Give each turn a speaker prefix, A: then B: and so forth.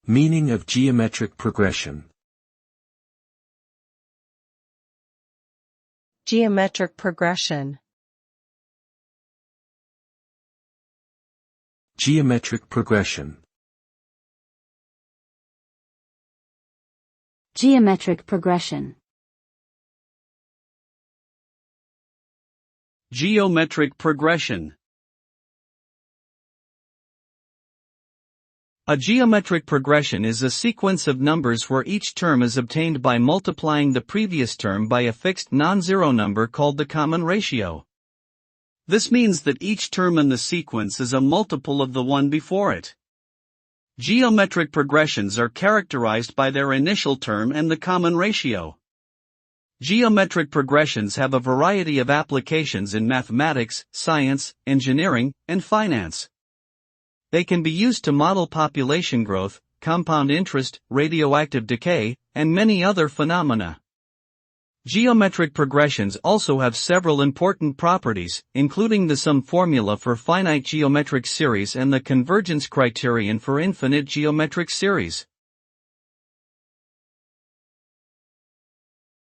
A: Meaning of geometric progression.
B: Geometric progression.
A: Geometric progression.
C: Geometric progression.
D: Geometric progression. A geometric progression is a sequence of numbers where each term is obtained by multiplying the previous term by a fixed non-zero number called the common ratio. This means that each term in the sequence is a multiple of the one before it. Geometric progressions are characterized by their initial term and the common ratio. Geometric progressions have a variety of applications in mathematics, science, engineering, and finance. They can be used to model population growth, compound interest, radioactive decay, and many other phenomena. Geometric progressions also have several important properties, including the sum formula for finite geometric series and the convergence criterion for infinite geometric series.